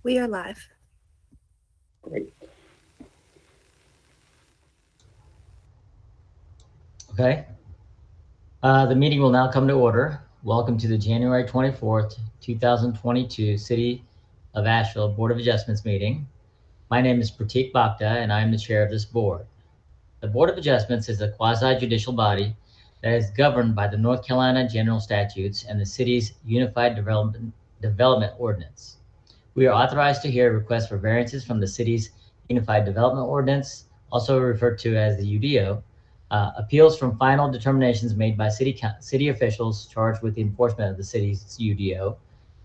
We are live. Great. Okay. The meeting will now come to order. Welcome to the January 24th, 2022 City of Asheville Board of Adjustments meeting. My name is Pratik Bhakta, and I am the chair of this board. The Board of Adjustments is a quasi-judicial body that is governed by the North Carolina General Statutes and the city's Unified Development Ordinance. We are authorized to hear requests for variances from the city's Unified Development Ordinance, also referred to as the UDO, appeals from final determinations made by city officials charged with the enforcement of the city's UDO,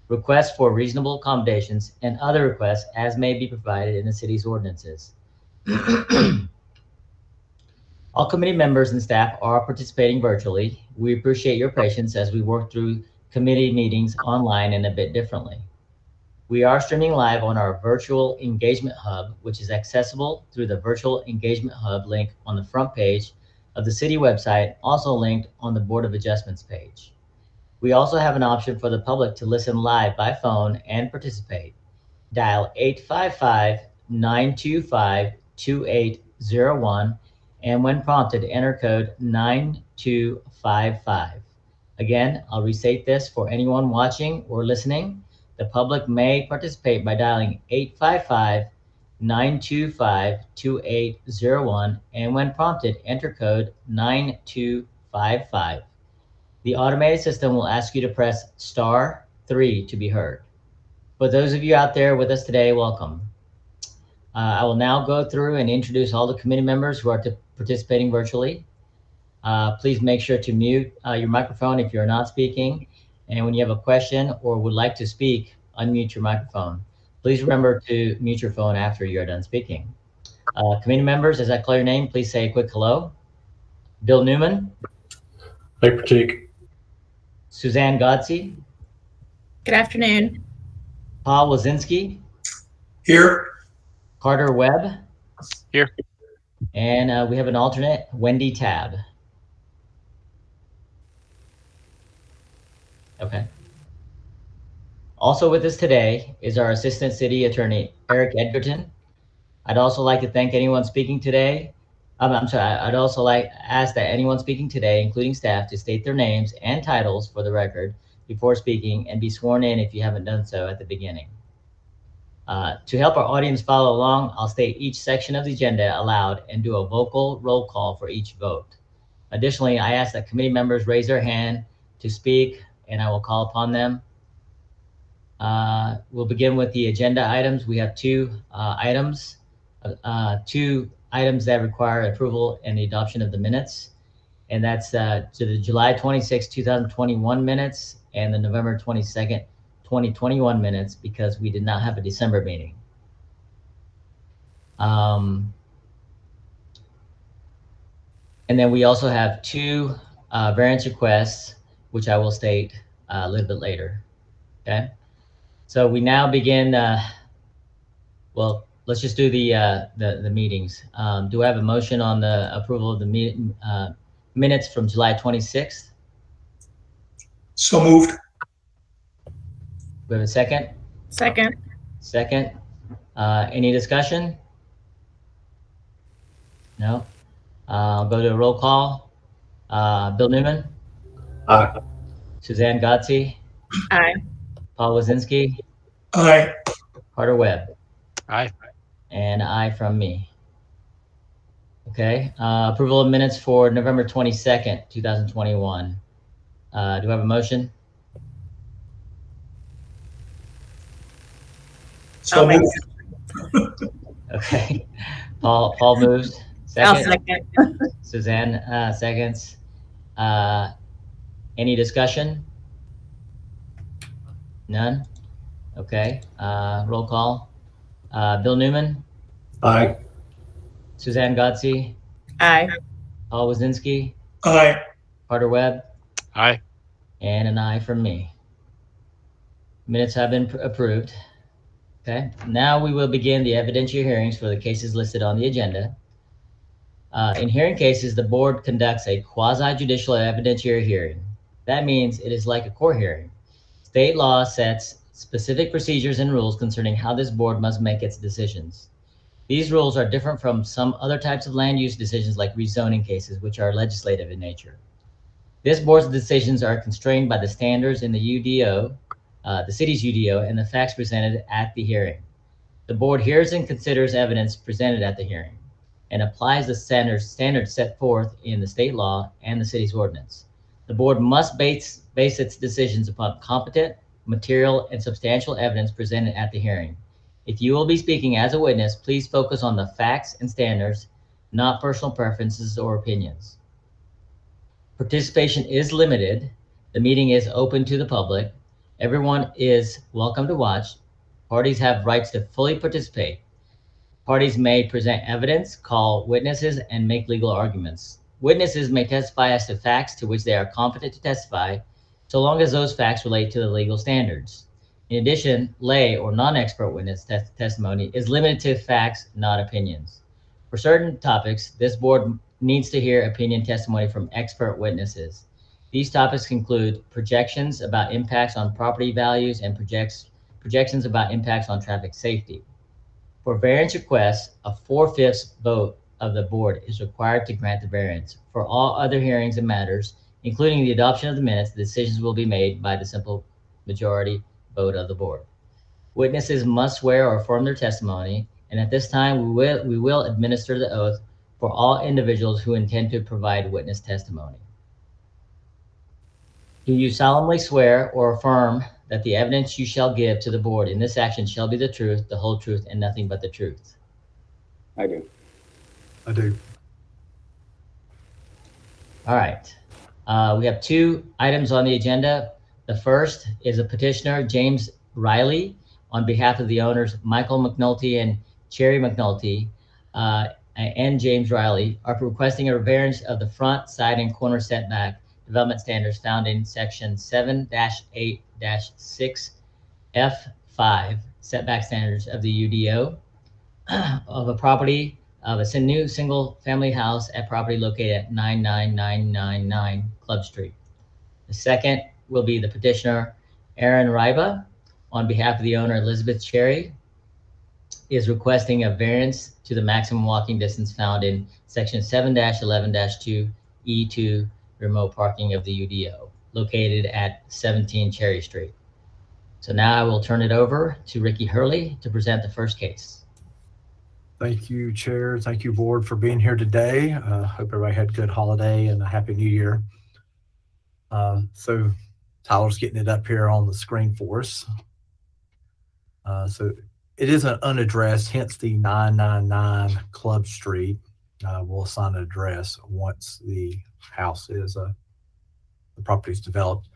requests for reasonable accommodations, and other requests as may be provided in the city's ordinances. All committee members and staff are participating virtually. We appreciate your patience as we work through committee meetings online and a bit differently. We are streaming live on our virtual engagement hub, which is accessible through the virtual engagement hub link on the front page of the city website, also linked on the Board of Adjustments page. We also have an option for the public to listen live by phone and participate. Dial 855-925-2801, and when prompted, enter code 9255. Again, I'll restate this for anyone watching or listening. The public may participate by dialing 855-925-2801, and when prompted, enter code 9255. The automated system will ask you to press *3 to be heard. For those of you out there with us today, welcome. I will now go through and introduce all the committee members who are participating virtually. Please make sure to mute your microphone if you're not speaking. And when you have a question or would like to speak, unmute your microphone. Please remember to mute your phone after you are done speaking. Committee members, as I call your name, please say a quick hello. Bill Newman. Hi, Pratik. Suzanne Godsey. Good afternoon. Paul Wazinski. Here. Carter Webb. Here. And we have an alternate, Wendy Tabb. Okay. Also with us today is our Assistant City Attorney, Eric Edgerton. I'd also like to thank anyone speaking today. I'd also like to ask that anyone speaking today, including staff, to state their names and titles for the record before speaking and be sworn in if you haven't done so at the beginning. To help our audience follow along, I'll state each section of the agenda aloud and do a vocal roll call for each vote. Additionally, I ask that committee members raise their hand to speak, and I will call upon them. We'll begin with the agenda items. We have two items that require approval and the adoption of the minutes. And that's to the July 26, 2021 minutes and the November 22nd, 2021 minutes, because we did not have a December meeting. And then we also have two variance requests, which I will state a little bit later. Okay. So we now begin, well, let's just do the meetings. Do I have a motion on the approval of the minutes from July 26th? So moved. We have a second? Second. Second. Any discussion? No? I'll go to a roll call. Bill Newman? Aye. Suzanne Godsey? Aye. Paul Wazinski? Aye. Carter Webb? Aye. And aye from me. Okay. Approval of minutes for November 22nd, 2021. Do I have a motion? So moved. Okay. Paul moves. I'll Second. second. Suzanne seconds. Any discussion? None? Okay. Roll call. Bill Newman? Aye. Suzanne Godsey? Aye. Paul Wazinski? Aye. Carter Webb? Aye. And an aye from me. Minutes have been approved. Okay. Now we will begin the evidentiary hearings for the cases listed on the agenda. In hearing cases, the board conducts a quasi-judicial evidentiary hearing. That means it is like a court hearing. State law sets specific procedures and rules concerning how this board must make its decisions. These rules are different from some other types of land use decisions like rezoning cases, which are legislative in nature. This board's decisions are constrained by the standards in the UDO, the city's UDO, and the facts presented at the hearing. The board hears and considers evidence presented at the hearing and applies the standards set forth in the state law and the city's ordinance. The board must base its decisions upon competent, material, and substantial evidence presented at the hearing. If you will be speaking as a witness, please focus on the facts and standards, not personal preferences or opinions. Participation is limited. The meeting is open to the public. Everyone is welcome to watch. Parties have rights to fully participate. Parties may present evidence, call witnesses, and make legal arguments. Witnesses may testify as to facts to which they are competent to testify, so long as those facts relate to the legal standards. In addition, lay or non-expert witness testimony is limited to facts, not opinions. For certain topics, this board needs to hear opinion testimony from expert witnesses. These topics include projections about impacts on property values and projections about impacts on traffic safety. For variance requests, a 4/5 vote of the board is required to grant the variance. For all other hearings and matters, including the adoption of the minutes, the decisions will be made by the simple majority vote of the board. Witnesses must swear or affirm their testimony, and at this time, we will administer the oath for all individuals who intend to provide witness testimony. Do you solemnly swear or affirm that the evidence you shall give to the board in this action shall be the truth, the whole truth, and nothing but the truth? I do. I do. All right. We have two items on the agenda. The first is a petitioner, James Riley, on behalf of the owners Michael McNulty and Cherry McNulty, and James Riley, are requesting a variance of the front, side, and corner setback development standards found in section 7-8-6F5 setback standards of the UDO of a property of a new single family house at property located at 99999 Club Street. The second will be the petitioner, Aaron Ryba, on behalf of the owner Elizabeth Cherry, is requesting a variance to the maximum walking distance found in section 7-11-2E2 remote parking of the UDO, located at 17 Cherry Street. So now I will turn it over to Ricky Hurley to present the first case. Thank you, Chair. Thank you, Board, for being here today. Hope everybody had a good holiday and a Happy New Year. So Tyler's getting it up here on the screen for us. So it is an unaddressed, hence the 999 Club Street. We'll assign an address once the house is, the property is developed.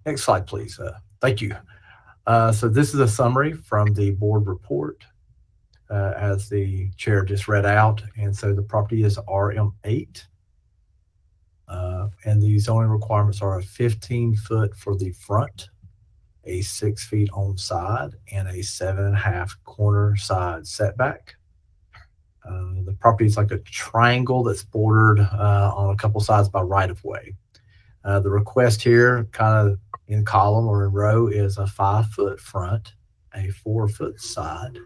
Next slide, please. Thank you. So this is a summary from the board report, as the chair just read out. And so the property is RM8. And the zoning requirements are a 15-foot for the front, a 6 feet on side, and a 7.5 corner side setback. The property is like a triangle that's bordered on a couple sides by right-of-way. The request here, kind of in column or in row, is a 5-foot front, a 4-foot side,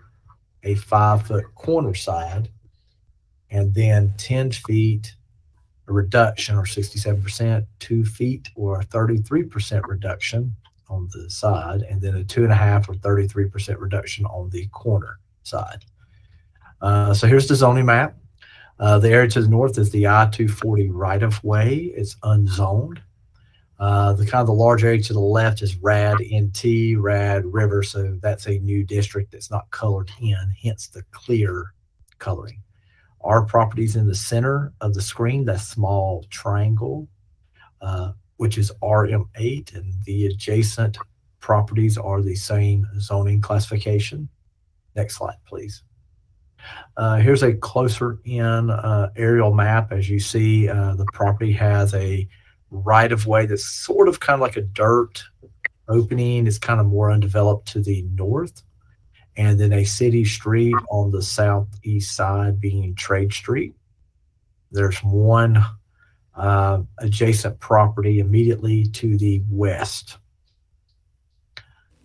a 5-foot corner side, and then 10 feet a reduction, or 67%, 2 feet or a 33% reduction on the side, and then a 2.5 or 33% reduction on the corner side. So here's the zoning map. The area to the north is the I-240 right-of-way. It's unzoned. The kind of the large area to the left is RAD-NT, RAD River, so that's a new district that's not colored in, hence the clear coloring. Our property's in the center of the screen, that small triangle, which is RM8, and the adjacent properties are the same zoning classification. Next slide, please. Here's a closer in aerial map. As you see, the property has a right-of-way that's sort of kind of like a dirt opening. It's kind of more undeveloped to the north, and then a city street on the southeast side being Trade Street. There's one adjacent property immediately to the west.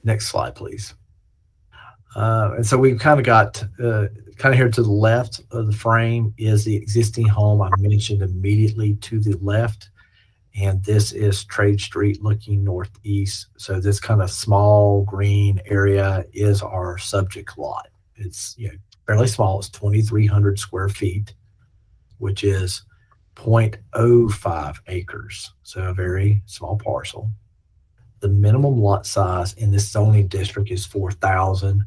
Next slide, please. And so we've kind of got kind of here to the left of the frame is the existing home I mentioned immediately to the left. And this is Trade Street looking northeast. So this kind of small green area is our subject lot. It's fairly small. It's 2,300 square feet, which is 0.05 acres. So a very small parcel. The minimum lot size in this zoning district is 4,000.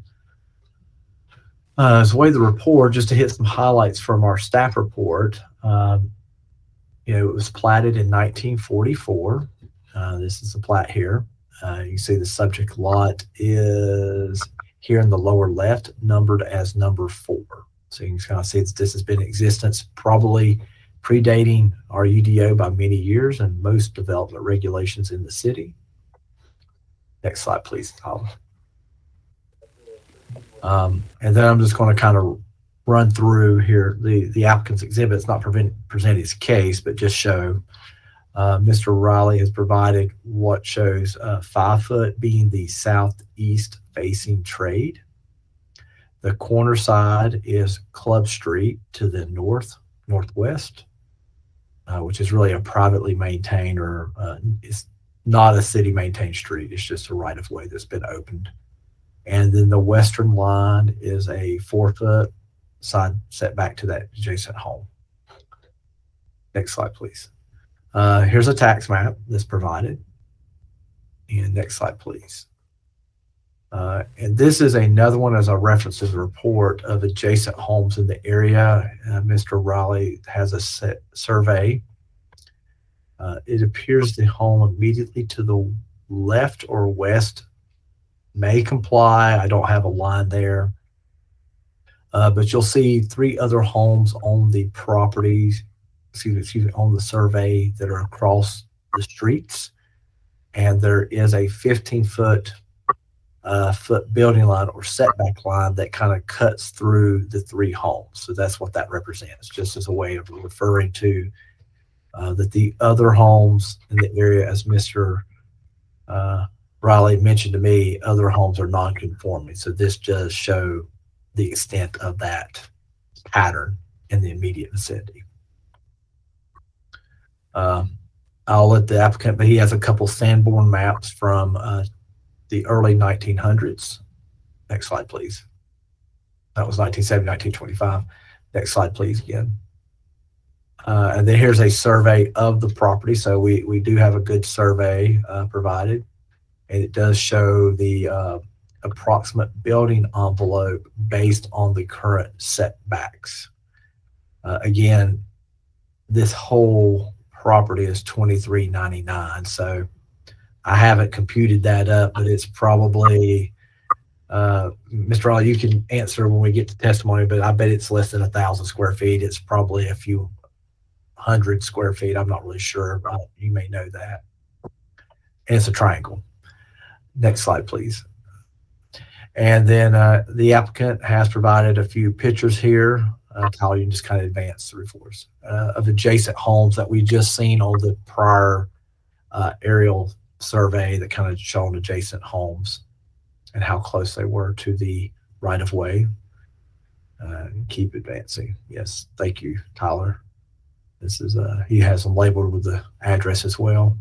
As way the report, just to hit some highlights from our staff report, it was platted in 1944. This is the plat here. You see the subject lot is here in the lower left, numbered as number 4. So you can kind of see that this has been in existence, probably predating our UDO by many years and most development regulations in the city. Next slide, please, Tyler. And then I'm just going to kind of run through here the applicant's exhibit. It's not present his case, but just show Mr. Riley has provided what shows 5 foot being the southeast facing trade. The corner side is Club Street to the northwest, which is really a privately maintained or it's not a city maintained street. It's just a right of way that's been opened. And then the western line is a 4 foot side setback to that adjacent home. Next slide, please. Here's a tax map that's provided. And next slide, please. And this is another one, as I referenced in the report, of adjacent homes in the area. Mr. Riley has a survey. It appears the home immediately to the left or west may comply. I don't have a line there. But you'll see 3 other homes on the properties, excuse me, on the survey that are across the streets. And there is a 15-foot building line or setback line that kind of cuts through the 3 homes. So that's what that represents, just as a way of referring to that the other homes in the area, as Mr. Riley mentioned to me, other homes are non-conforming. So this does show the extent of that pattern in the immediate vicinity. I'll let the applicant, but he has a couple Sanborn maps from the early 1900s. Next slide, please. That was 1970, 1925. Next slide, please, again. And then here's a survey of the property. So we do have a good survey provided. And it does show the approximate building envelope based on the current setbacks. Again, this whole property is 2399. So I haven't computed that up, but it's probably, Mr. Riley, you can answer when we get to testimony, but I bet it's less than 1,000 square feet. It's probably a few hundred square feet. I'm not really sure, but you may know that. And it's a triangle. Next slide, please. And then the applicant has provided a few pictures here. Tyler, you can just kind of advance through for us of adjacent homes that we just seen on the prior aerial survey that kind of shown adjacent homes and how close they were to the right of way. Keep advancing. Yes, thank you, Tyler. This is he has them labeled with the address as well.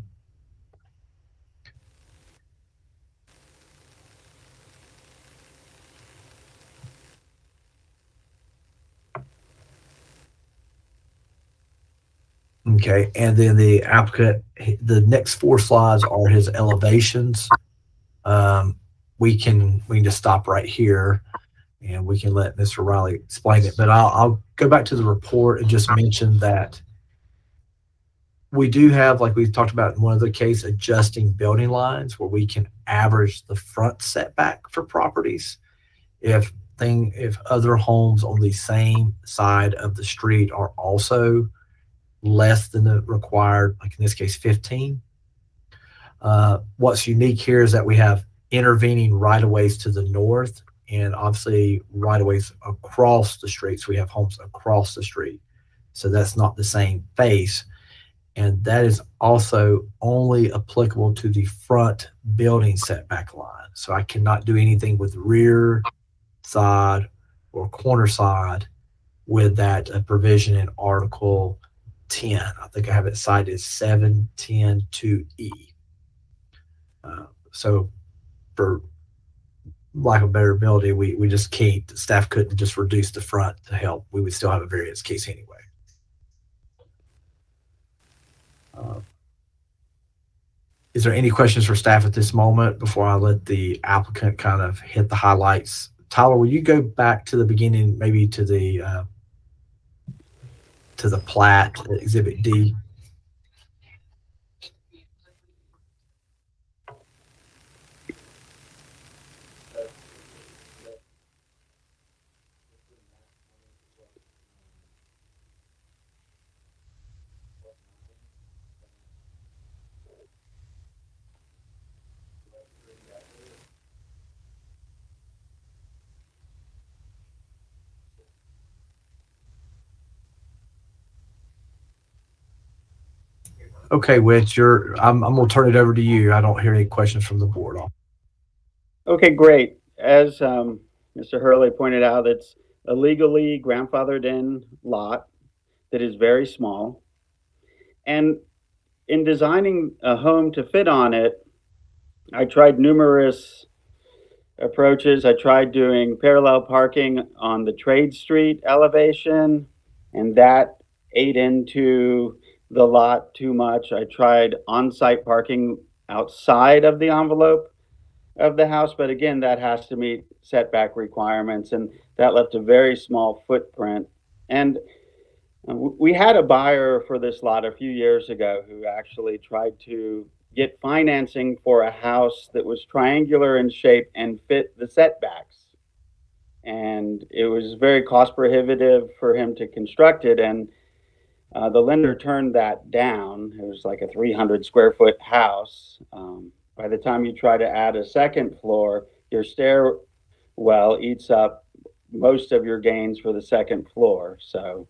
Okay, and then the applicant, the next 4 slides are his elevations. We can just stop right here and we can let Mr. Riley explain it. But I'll go back to the report and just mention that we do have, like we've talked about in one other case, adjusting building lines where we can average the front setback for properties. If other homes on the same side of the street are also less than the required, like in this case, 15. What's unique here is that we have intervening right-of-ways to the north and obviously right-of-ways across the street. So we have homes across the street. So that's not the same face. and that is also only applicable to the front building setback line. So I cannot do anything with rear side or corner side with that provision in Article 10. I think I have it cited 7.10.2E. So for lack of better ability, we just can't, staff couldn't just reduce the front to help. We would still have a variance case anyway. Is there any questions for staff at this moment before I let the applicant kind of hit the highlights? Tyler, will you go back to the beginning, maybe to the plat, Exhibit D? Okay, Whit, I'm going to turn it over to you. I don't hear any questions from the board. Okay, great. As Mr. Hurley pointed out, it's a legally grandfathered in lot that is very small. And in designing a home to fit on it, I tried numerous approaches. I tried doing parallel parking on the Trade Street elevation, and that ate into the lot too much. I tried on-site parking outside of the envelope of the house, but again, that has to meet setback requirements, and that left a very small footprint. And we had a buyer for this lot a few years ago who actually tried to get financing for a house that was triangular in shape and fit the setbacks. And it was very cost prohibitive for him to construct it, and the lender turned that down. It was like a 300 square foot house. By the time you try to add a second floor, your stairwell eats up most of your gains for the second floor. So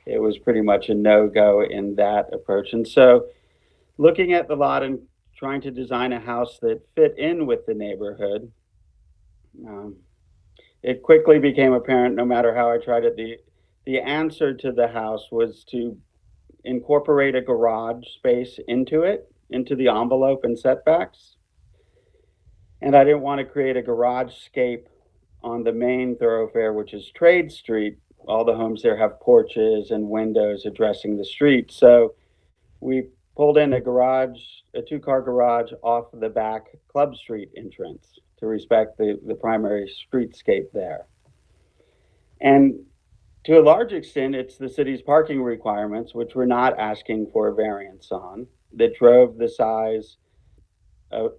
it was pretty much a no-go in that approach. And so looking at the lot and trying to design a house that fit in with the neighborhood, it quickly became apparent, no matter how I tried it, the answer to the house was to incorporate a garage space into it, into the envelope and setbacks. And I didn't want to create a garage scape on the main thoroughfare, which is Trade Street. All the homes there have porches and windows addressing the street. So we pulled in a garage, a two-car garage off the back Club Street entrance to respect the primary streetscape there. And to a large extent, it's the city's parking requirements, which we're not asking for a variance on, that drove the size of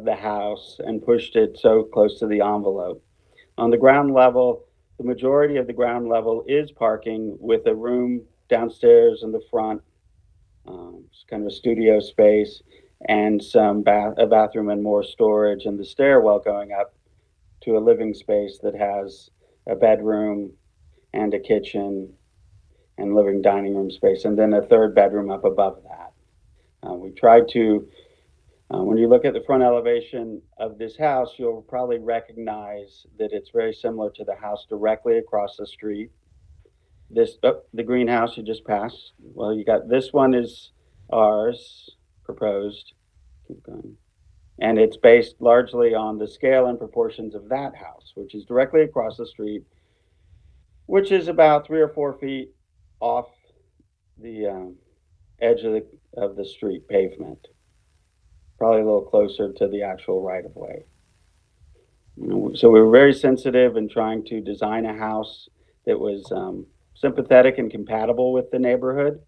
the house and pushed it so close to the envelope. On the ground level, the majority of the ground level is parking with a room downstairs in the front, it's kind of a studio space, and a bathroom and more storage, and the stairwell going up to a living space that has a bedroom and a kitchen and living dining room space, and then a third bedroom up above that. We tried to, when you look at the front elevation of this house, you'll probably recognize that it's very similar to the house directly across the street. The greenhouse you just passed, well, you got, this one is ours, proposed. Keep going. And it's based largely on the scale and proportions of that house, which is directly across the street, which is about 3 or 4 feet off the edge of the street pavement, probably a little closer to the actual right-of-way. So we were very sensitive in trying to design a house that was sympathetic and compatible with the neighborhood.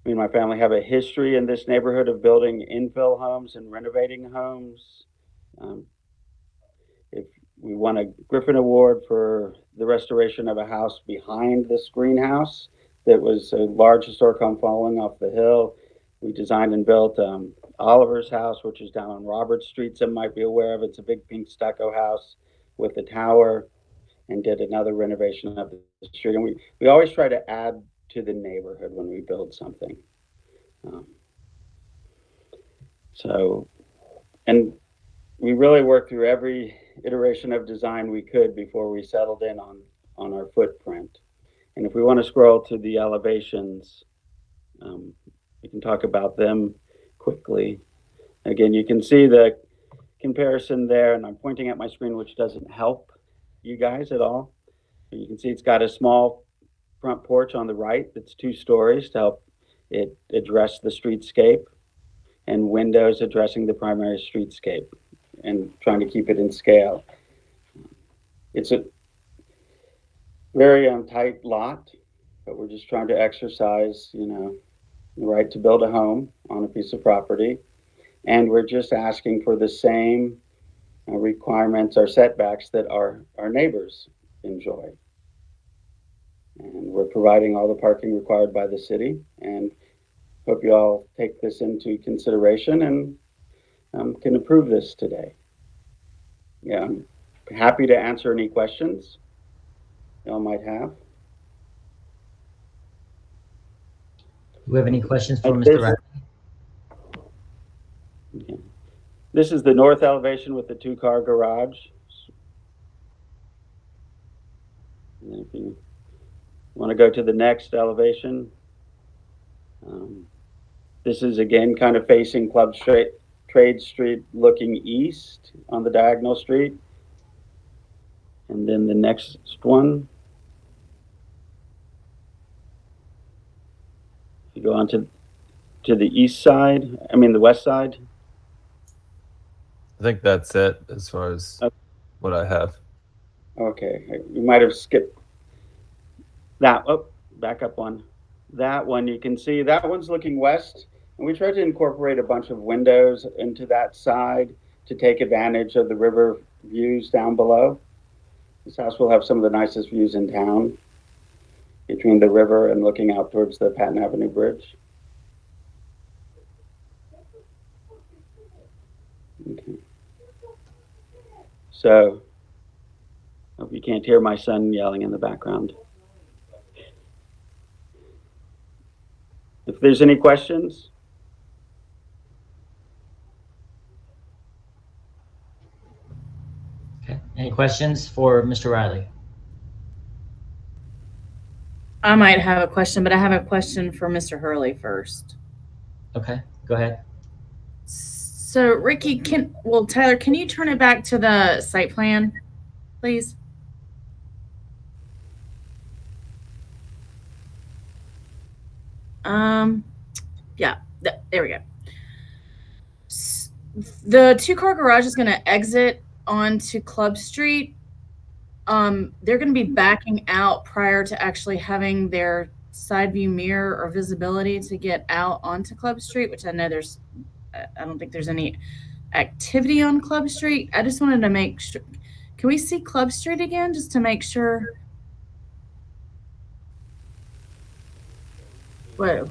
Me and my family have a history in this neighborhood of building infill homes and renovating homes. If we won a Griffin Award for the restoration of a house behind this greenhouse that was a large historic home falling off the hill. We designed and built Oliver's house, which is down on Robert Street. Some might be aware of. It's a big pink stucco house with a tower, and did another renovation of the street. And we always try to add to the neighborhood when we build something. And we really worked through every iteration of design we could before we settled in on our footprint. And if we want to scroll to the elevations, we can talk about them quickly. Again, you can see the comparison there, and I'm pointing at my screen, which doesn't help you guys at all. You can see it's got a small front porch on the right that's 2 stories to help it address the streetscape, and windows addressing the primary streetscape and trying to keep it in scale. It's a very tight lot, but we're just trying to exercise, the right to build a home on a piece of property. And we're just asking for the same requirements or setbacks that our neighbors enjoy. And we're providing all the parking required by the city, and hope you all take this into consideration and can approve this today. Yeah, I'm happy to answer any questions y'all might have. Do we have any questions for Mr. Riley? Okay. This is the north elevation with the 2-car garage. And if you want to go to the next elevation, this is again kind of facing Trade Street, looking east on the diagonal street. And then the next one, you go on to the east side, the west side. I think that's it as far as what I have. Okay, you might have skipped that. Oh, back up one. That one, you can see that one's looking west, and we tried to incorporate a bunch of windows into that side to take advantage of the river views down below. This house will have some of the nicest views in town between the river and looking out towards the Patton Avenue Bridge. Okay. So, hope you can't hear my son yelling in the background. If there's any questions. Okay. Any questions for Mr. Riley? I might have a question, but I have a question for Mr. Hurley first. Okay, go ahead. So Ricky, Tyler, can you turn it back to the site plan, please? Yeah, there we go. The 2-car garage is going to exit onto Club Street. They're going to be backing out prior to actually having their side view mirror or visibility to get out onto Club Street, which I know I don't think there's any activity on Club Street. I just wanted to make sure. Can we see Club Street again just to make sure? Whoa.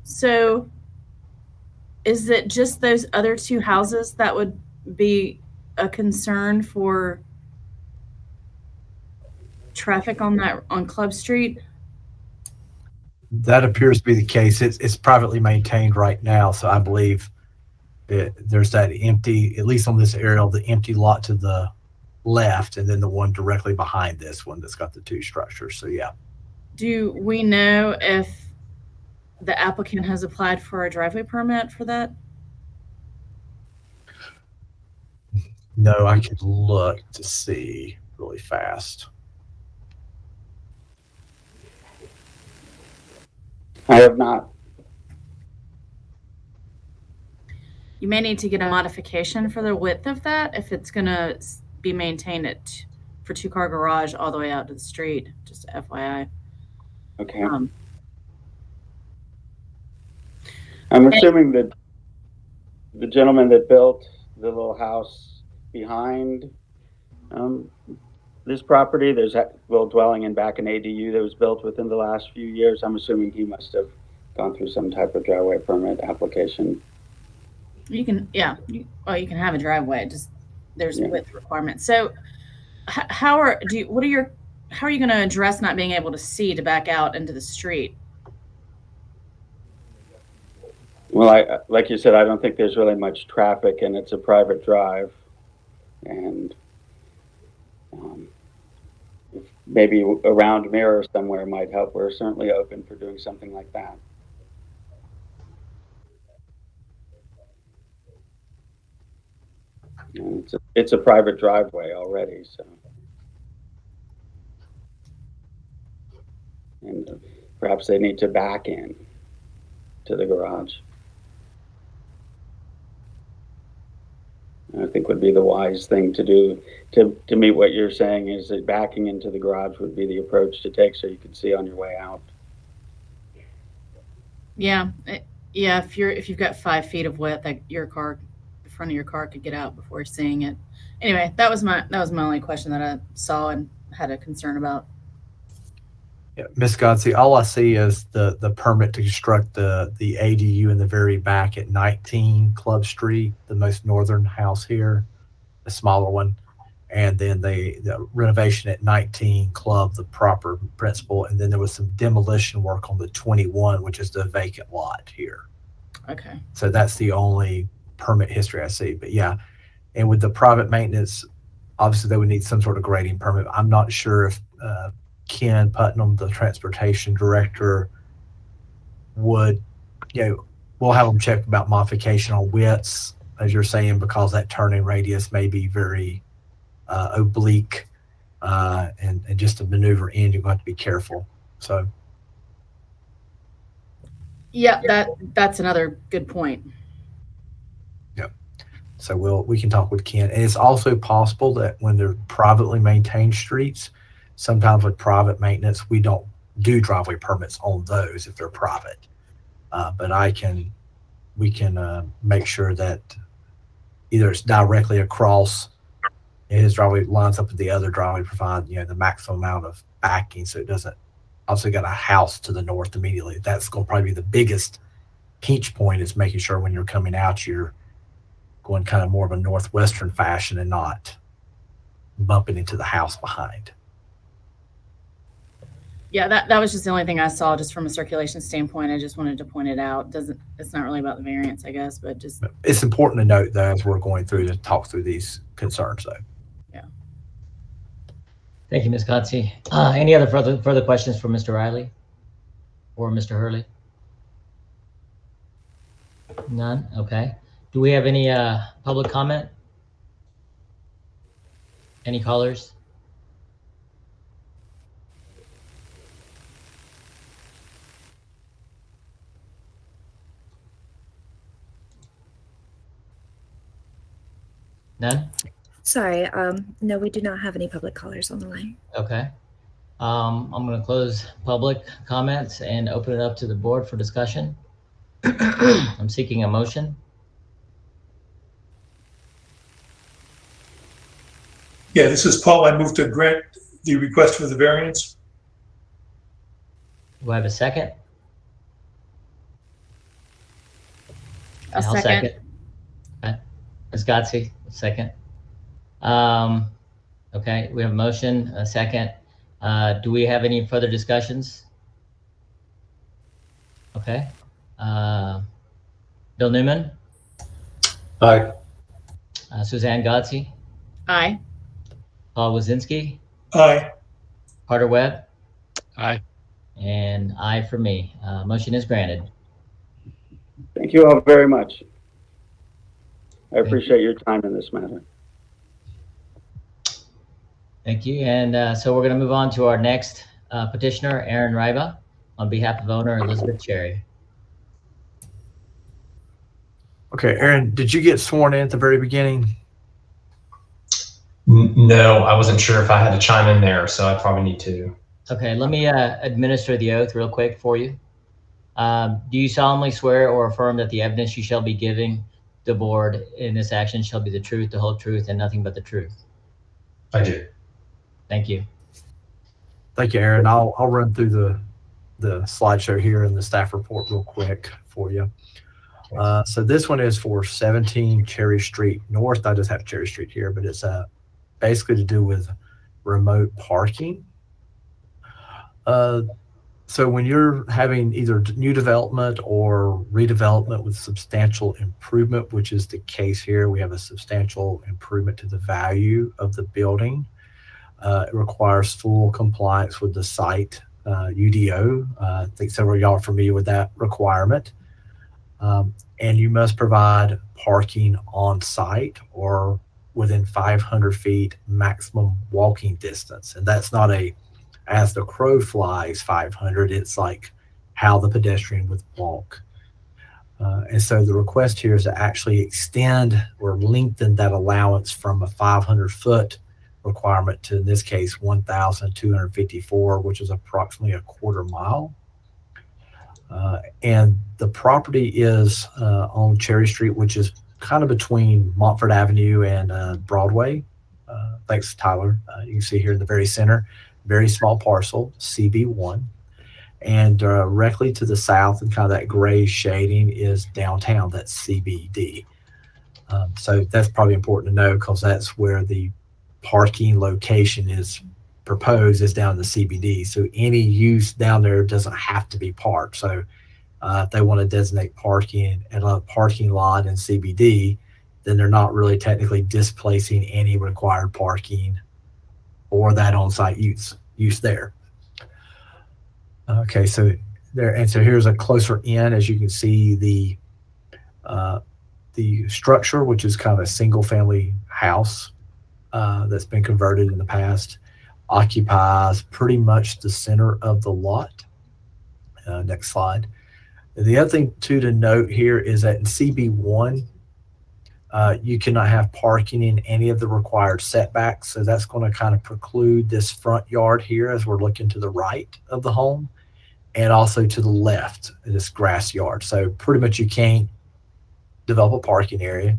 So is it just those other 2 houses that would be a concern for traffic on Club Street? That appears to be the case. It's privately maintained right now, so I believe there's that empty, at least on this aerial, the empty lot to the left, and then the one directly behind this one that's got the 2 structures. So yeah. Do we know if the applicant has applied for a driveway permit for that? No, I could look to see really fast. I have not. You may need to get a modification for the width of that if it's going to be maintained for 2-car garage all the way out to the street, just FYI. Okay. I'm assuming that the gentleman that built the little house behind this property, there's a little dwelling in back, an ADU that was built within the last few years. I'm assuming he must have gone through some type of driveway permit application. You can, yeah. You can have a driveway. Just there's width requirements. So how are you going to address not being able to see to back out into the street? Well, like you said, I don't think there's really much traffic, and it's a private drive, and maybe a round mirror somewhere might help. We're certainly open for doing something like that. And it's a private driveway already, so. And perhaps they need to back in to the garage. I think would be the wise thing to do to meet what you're saying, is that backing into the garage would be the approach to take so you can see on your way out. Yeah. Yeah. If you've got 5 feet of width, that the front of your car could get out before seeing it. Anyway, that was my only question that I saw and had a concern about. Yeah, Ms. Godsey, all I see is the permit to construct the ADU in the very back at 19 Club Street, the most northern house here, the smaller one, and then the renovation at 19 Club, the proper principal, and then there was some demolition work on the 21, which is the vacant lot here. Okay. So that's the only permit history I see. But yeah, and with the private maintenance, obviously they would need some sort of grading permit. I'm not sure if Ken Putnam, the transportation director, would, we'll have them check about modification on widths, as you're saying, because that turning radius may be very oblique, and just to maneuver in, you're going to have to be careful. So, yeah, that's another good point. yeah. So we can talk with Ken. And it's also possible that when they're privately maintained streets, sometimes with private maintenance, we don't do driveway permits on those if they're private. But we can make sure that either it's directly across, and his driveway lines up with the other driveway, provide the maximum amount of backing, so it doesn't also got a house to the north immediately. That's going to probably be the biggest pinch point, is making sure when you're coming out, you're going kind of more of a northwestern fashion and not bumping into the house behind. Yeah, that was just the only thing I saw, just from a circulation standpoint. I just wanted to point it out. It's not really about the variance, I guess, but just. It's important to note, though, as we're going through to talk through these concerns, though. Yeah. Thank you, Ms. Godsey. Any other further questions for Mr. Riley or Mr. Hurley? None? Okay. Do we have any public comment? Any callers? None? Sorry, no, we do not have any public callers on the line. Okay. I'm going to close public comments and open it up to the board for discussion. I'm seeking a motion. Yeah, this is Paul. I move to grant the request for the variance. Do I have a second? A second. Okay. Ms. Godsey, second. Okay, we have a motion, a second. Do we have any further discussions? Okay. Bill Newman? Aye. Suzanne Godsey? Aye. Paul Wazinski? Aye. Carter Webb? Aye. And aye for me. Motion is granted. Thank you all very much. I appreciate your time in this matter. Thank you. And so we're going to move on to our next petitioner, Aaron Riba, on behalf of owner Elizabeth Cherry. Okay, Aaron, did you get sworn in at the very beginning? No, I wasn't sure if I had to chime in there, so I probably need to. Okay, let me administer the oath real quick for you. Do you solemnly swear or affirm that the evidence you shall be giving the board in this action shall be the truth, the whole truth, and nothing but the truth? I do. Thank you. Thank you, Aaron. I'll run through the slideshow here and the staff report real quick for you. So this one is for 17 Cherry Street North. I just have Cherry Street here, but it's basically to do with remote parking. So when you're having either new development or redevelopment with substantial improvement, which is the case here, we have a substantial improvement to the value of the building. It requires full compliance with the site UDO. I think several of y'all are familiar with that requirement. And you must provide parking on site or within 500 feet maximum walking distance. And that's not a, as the crow flies 500, it's like how the pedestrian would walk. And so the request here is to actually extend or lengthen that allowance from a 500-foot requirement to, in this case, 1,254, which is approximately a quarter mile. And the property is on Cherry Street, which is kind of between Montford Avenue and Broadway. Thanks, Tyler. You can see here in the very center, very small parcel, CB1. And directly to the south and kind of that gray shading is downtown, that's CBD. So that's probably important to know because that's where the parking location is proposed, is down in the CBD. So any use down there doesn't have to be parked. So if they want to designate parking at a parking lot in CBD, then they're not really technically displacing any required parking or that on-site use there. Okay, so there, and so here's a closer in, as you can see the structure, which is kind of a single-family house that's been converted in the past, occupies pretty much the center of the lot. Next slide. The other thing too to note here is that in CB1, you cannot have parking in any of the required setbacks. So that's going to kind of preclude this front yard here as we're looking to the right of the home and also to the left, this grass yard. So pretty much you can't develop a parking area.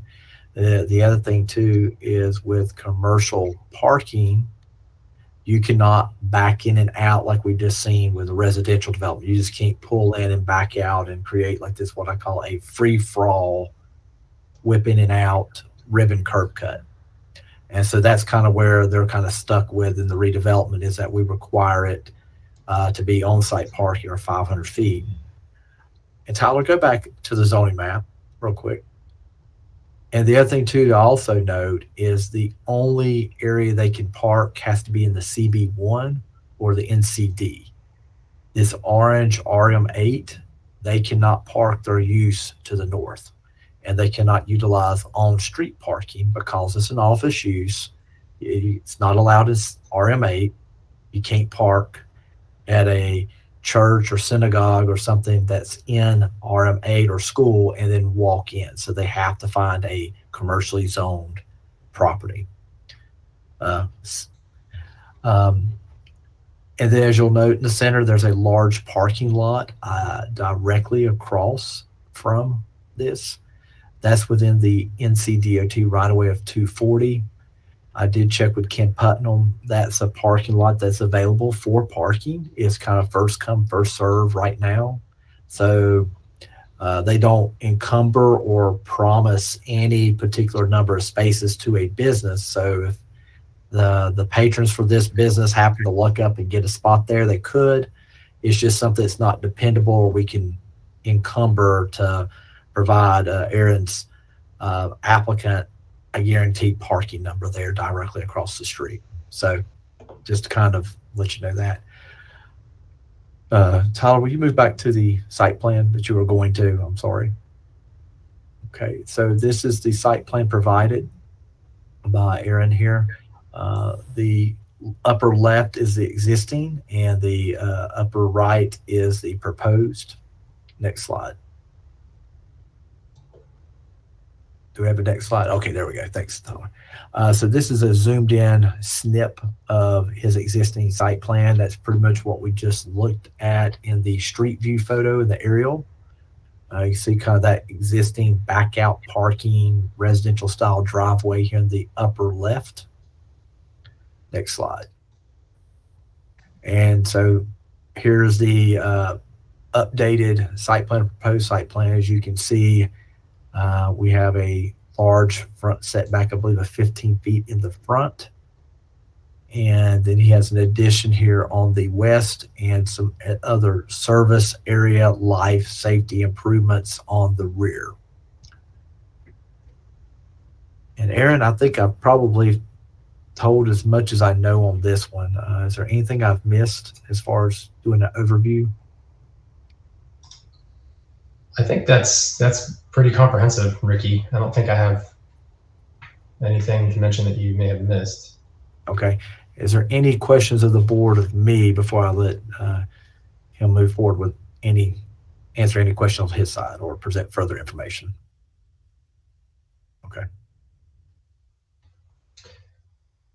The other thing too is with commercial parking, you cannot back in and out like we just seen with a residential development. You just can't pull in and back out and create like this, what I call a free-for-all, whip in and out ribbon curb cut. And so that's kind of where they're kind of stuck with in the redevelopment, is that we require it to be on-site parking or 500 feet. And Tyler, go back to the zoning map real quick. And the other thing too to also note is the only area they can park has to be in the CB1 or the NCD. This orange RM8, they cannot park their use to the north, and they cannot utilize on-street parking because it's an office use. It's not allowed as RM8. You can't park at a church or synagogue or something that's in RM8 or school and then walk in. So they have to find a commercially zoned property. And then as you'll note in the center, there's a large parking lot directly across from this. That's within the NCDOT right-of-way of 240. I did check with Ken Putnam. That's a parking lot that's available for parking. It's kind of first come, first serve right now. So they don't encumber or promise any particular number of spaces to a business. So if the patrons for this business happen to look up and get a spot there, they could. It's just something that's not dependable, or we can encumber to provide Aaron's applicant a guaranteed parking number there directly across the street. So just to kind of let you know that. Tyler, will you move back to the site plan that you were going to? I'm sorry. Okay, so this is the site plan provided by Aaron here. The upper left is the existing, and the upper right is the proposed. Next slide. Do we have a next slide? Okay, there we go. Thanks, Tyler. So this is a zoomed in snip of his existing site plan. That's pretty much what we just looked at in the street view photo in the aerial. You see kind of that existing back out parking, residential style driveway here in the upper left. Next slide. And so here's the updated site plan, proposed site plan. As you can see, we have a large front setback, I believe of 15 feet in the front. And then he has an addition here on the west and some other service area life safety improvements on the rear. And Aaron, I think I've probably told as much as I know on this one. Is there anything I've missed as far as doing an overview? I think that's pretty comprehensive, Ricky. I don't think I have anything to mention that you may have missed. Okay. Is there any questions of the board of me before I let him move forward with answer any questions on his side or present further information? Okay.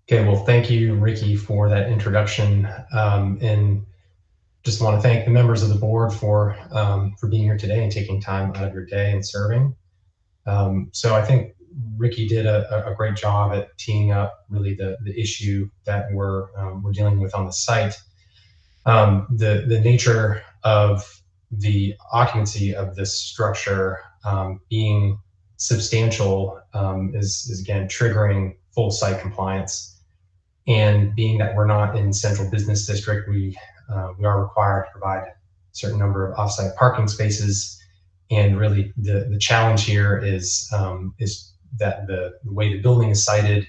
Okay, well, thank you, Ricky, for that introduction, and just want to thank the members of the board for being here today and taking time out of your day and serving. So I think Ricky did a great job at teeing up really the issue that we're dealing with on the site. The nature of the occupancy of this structure being substantial is again triggering full site compliance. And being that we're not in central business district, we are required to provide a certain number of offsite parking spaces. And really the challenge here is that the way the building is sited,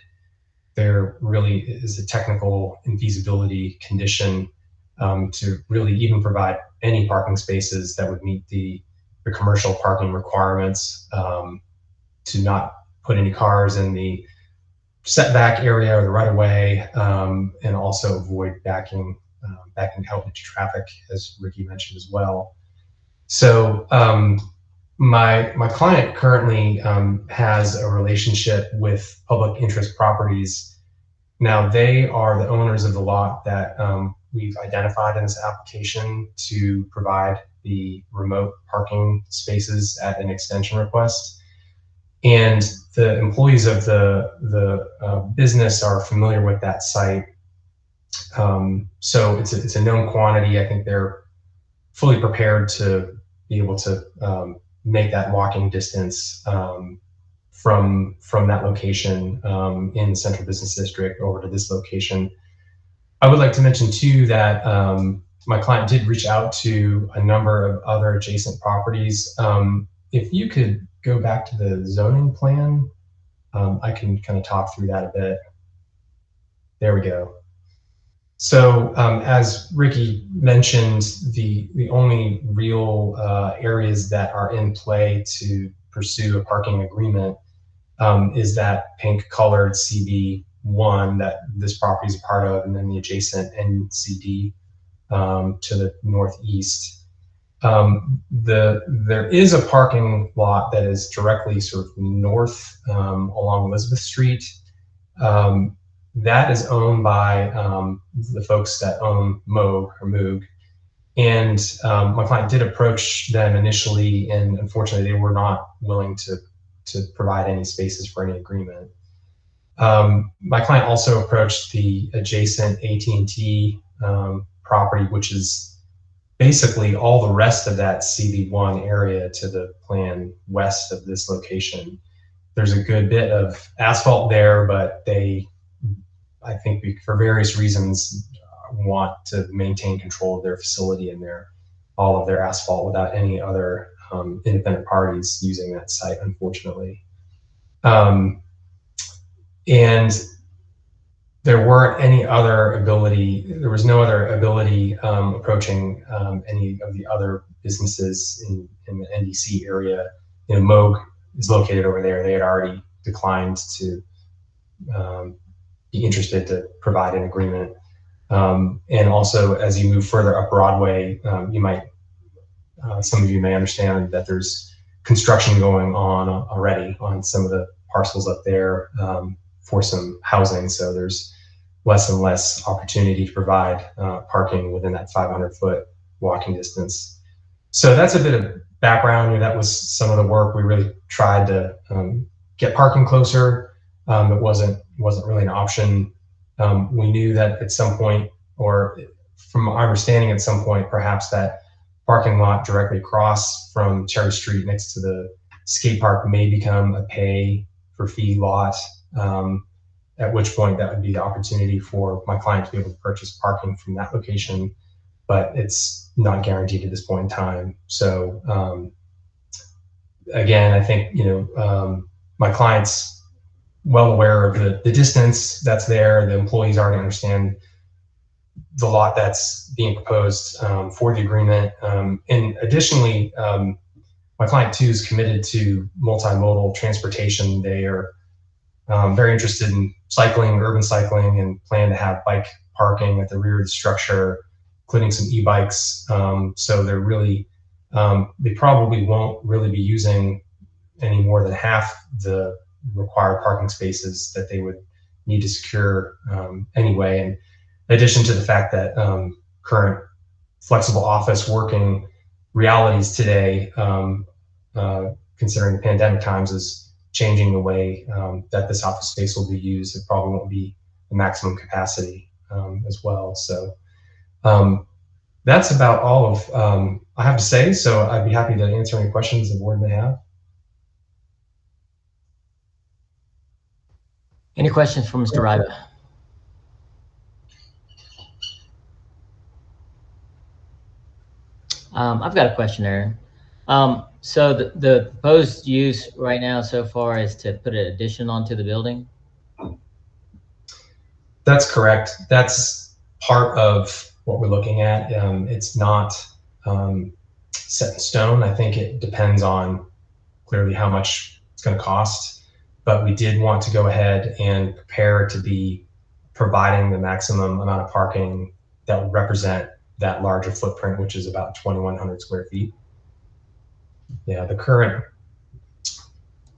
there really is a technical infeasibility condition to really even provide any parking spaces that would meet the commercial parking requirements, to not put any cars in the setback area or the right of way, and also avoid backing out into traffic, as Ricky mentioned as well. So my client currently has a relationship with Public Interest Properties. Now they are the owners of the lot that we've identified in this application to provide the remote parking spaces at an extension request. And the employees of the business are familiar with that site. So it's a known quantity. I think they're fully prepared to be able to make that walking distance from that location in the Central Business District over to this location. I would like to mention too that my client did reach out to a number of other adjacent properties. If you could go back to the zoning plan, I can kind of talk through that a bit. There we go. So as Ricky mentioned, the only real areas that are in play to pursue a parking agreement is that pink colored CB1 that this property is a part of, and then the adjacent NCD to the northeast. There is a parking lot that is directly sort of north along Elizabeth Street. That is owned by the folks that own Moog. And my client did approach them initially, and unfortunately they were not willing to provide any spaces for any agreement. My client also approached the adjacent AT&T property, which is basically all the rest of that CB1 area to the plan west of this location. There's a good bit of asphalt there, but they, I think for various reasons, want to maintain control of their facility and all of their asphalt without any other independent parties using that site, unfortunately. And there was no other ability approaching any of the other businesses in the NDC area. You know, Moog is located over there. They had already declined to be interested to provide an agreement. And also, as you move further up Broadway, some of you may understand that there's construction going on already on some of the parcels up there for some housing. So there's less and less opportunity to provide parking within that 500-foot walking distance. So that's a bit of background. That was some of the work. We really tried to get parking closer. It wasn't really an option. We knew that at some point, or from our understanding at some point, perhaps that parking lot directly across from Cherry Street next to the skate park may become a pay for fee lot. at which point that would be the opportunity for my client to be able to purchase parking from that location, but it's not guaranteed at this point in time. So again, I think, my client's well aware of the distance that's there. The employees already understand the lot that's being proposed for the agreement. And additionally, my client too is committed to multimodal transportation. They are very interested in cycling, urban cycling, and plan to have bike parking at the rear of the structure, including some e-bikes. So they're really, they probably won't really be using any more than half the required parking spaces that they would need to secure anyway. And in addition to the fact that current flexible office working realities today, considering the pandemic times, is changing the way that this office space will be used. It probably won't be the maximum capacity as well. So that's about all of I have to say. So I'd be happy to answer any questions the board may have. Any questions for Mr. Ryba? I've got a question there. So the proposed use right now so far is to put an addition onto the building? That's correct. That's part of what we're looking at. It's not set in stone. I think it depends on clearly how much it's going to cost. But we did want to go ahead and prepare to be providing the maximum amount of parking that would represent that larger footprint, which is about 2,100 square feet. Yeah, the current,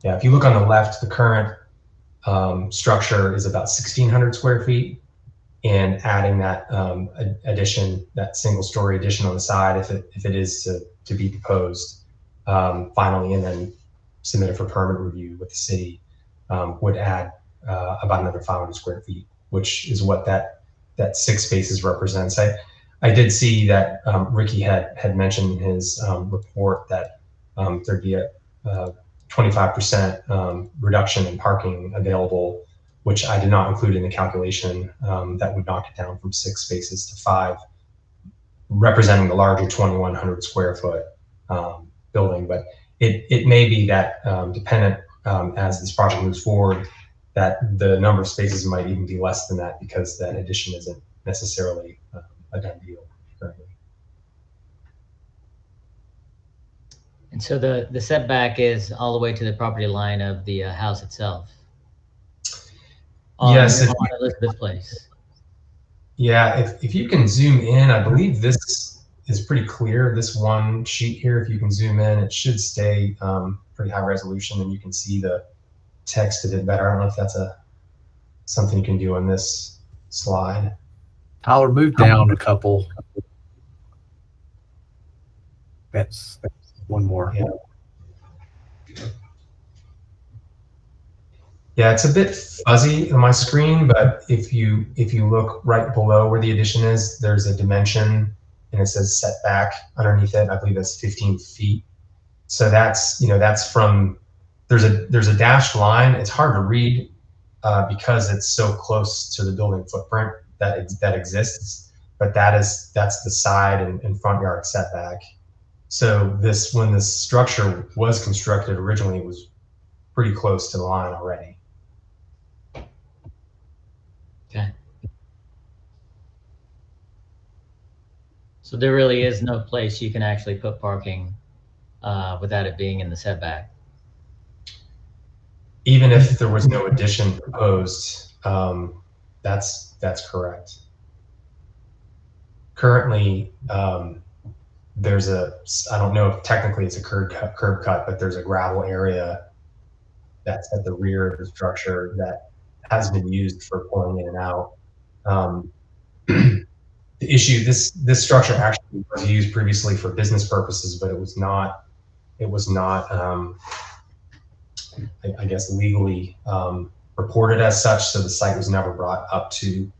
if you look on the left, the current structure is about 1,600 square feet, and adding that addition, that single story addition on the side, if it is to be proposed finally, and then submitted for permit review with the city, would add about another 500 square feet, which is what that 6 spaces represents. I did see that Ricky had mentioned in his report that there'd be a 25% reduction in parking available, which I did not include in the calculation. That would knock it down from 6 spaces to 5, representing the larger 2,100 square foot building. But it may be that dependent as this project moves forward, that the number of spaces might even be less than that, because that addition isn't necessarily a done deal currently. And so the setback is all the way to the property line of the house itself? Yes. On Elizabeth Place. Yeah, if you can zoom in, I believe this is pretty clear. This one sheet here, if you can zoom in, it should stay pretty high resolution, and you can see the text a bit better. I don't know if that's something you can do on this slide. Tyler, move down a couple. That's one more. Yeah, it's a bit fuzzy on my screen, but if you look right below where the addition is, there's a dimension, and it says setback underneath it. I believe that's 15 feet. So that's from, there's a dashed line. It's hard to read because it's so close to the building footprint that exists, but that's the side and front yard setback. So when this structure was constructed originally, it was pretty close to the line already. Okay. So there really is no place you can actually put parking without it being in the setback? Even if there was no addition proposed, that's correct. Currently, there's I don't know if technically it's a curb cut, but there's a gravel area that's at the rear of the structure that has been used for pulling in and out. The issue, this structure actually was used previously for business purposes, but it was not I guess legally reported as such, so the site was never brought up to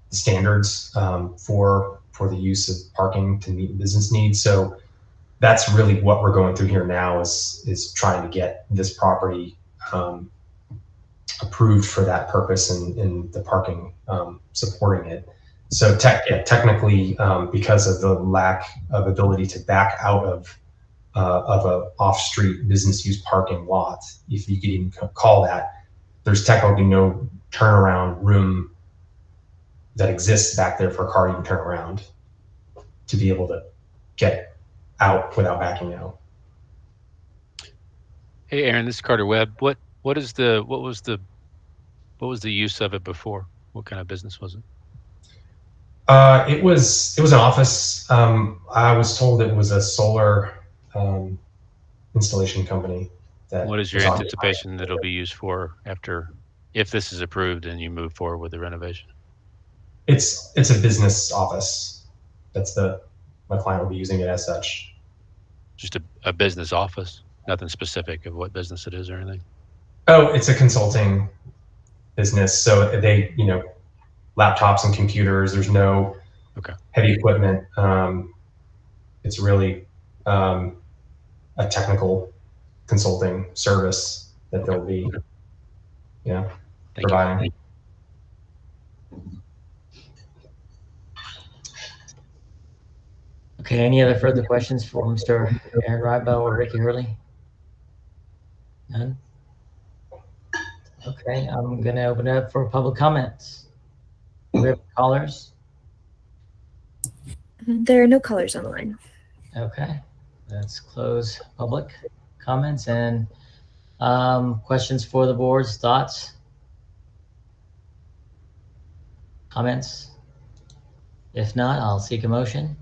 the standards for the use of parking to meet business needs. So that's really what we're going through here now, is trying to get this property approved for that purpose and the parking supporting it. So technically, because of the lack of ability to back out of a off-street business use parking lot, if you could even call that, there's technically no turnaround room that exists back there for a car to even turn around to be able to get out without backing out. Hey, Aaron, this is Carter Webb. What was the use of it before? What kind of business was it? It was an office. I was told it was a solar installation company. What is your anticipation that it'll be used for if this is approved and you move forward with the renovation? It's a business office. My client will be using it as such. Just a business office? Nothing specific of what business it is or anything? Oh, it's a consulting business. So they, laptops and computers. There's no heavy equipment. It's really a technical consulting service that they'll be, providing. You. Okay, any other further questions for Mr. Aaron Rybo or Ricky Hurley? None? Okay, I'm going to open it up for public comments. Do we have callers? There are no callers on the line. Okay, let's close public comments and questions for the board's thoughts, comments. If not, I'll seek a motion.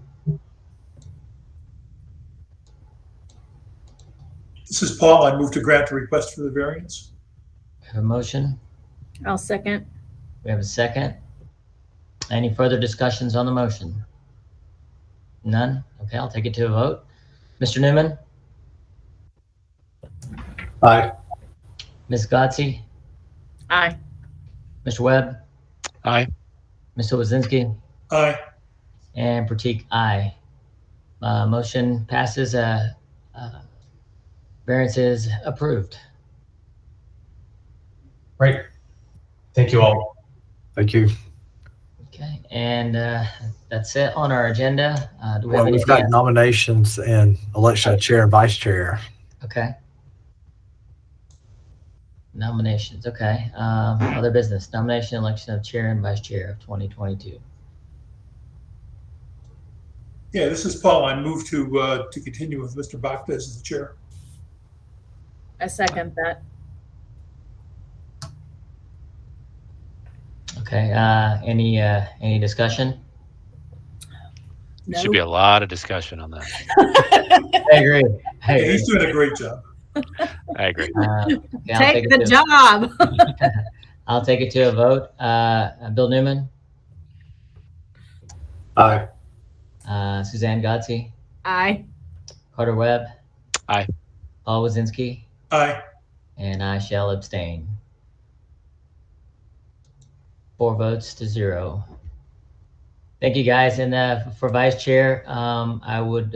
This is Paul. I move to grant the request for the variance. We have a motion. I'll second. We have a second. Any further discussions on the motion? None? Okay, I'll take it to a vote. Mr. Newman? Aye. Ms. Gotzi? Aye. Mr. Webb? Aye. Mr. Wazinski? Aye. And Pratik, aye. Motion passes. Variance is approved. Right. Thank you all. Thank you. Okay, and that's it on our agenda. Do we have Well, we've anything got nominations and election of chair and vice chair. Okay. Nominations, okay. Other business, nomination, election of chair and vice chair of 2022. Yeah, this is Paul. I move to continue with Mr. Bakda as the chair. I second that. Okay, any discussion? No. Should be a lot of discussion on that. I agree. Yeah, he's doing a great job. I agree. Okay, Take the job. I'll take it to a vote. Bill Newman, Aye. Suzanne Gotzi, Aye. Carter Webb. Aye. Paul Wazinski, Aye. and I shall abstain. 4 votes to 0. Thank you, guys. And for vice chair, I would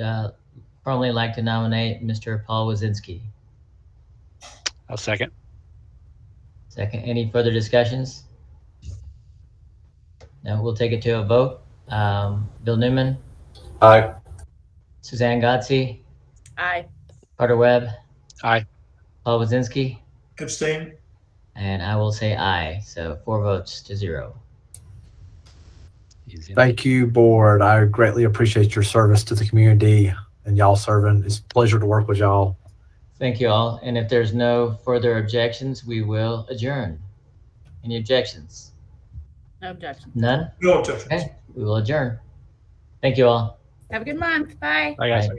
formally like to nominate Mr. Paul Wazinski. I'll second. Second. Any further discussions? No, we'll take it to a vote. Bill Newman, Aye. Suzanne Gotzi, Aye. Carter Webb, Aye. Paul Wazinski, Abstain. and I will say aye. So 4 votes to 0. Easy. Thank you, board. I greatly appreciate your service to the community and y'all serving. It's a pleasure to work with y'all. Thank you all. And if there's no further objections, we will adjourn. Any objections? No objection. None? No objections. Okay, we will adjourn. Thank you all. Have a good month. Bye. Bye, guys. Bye.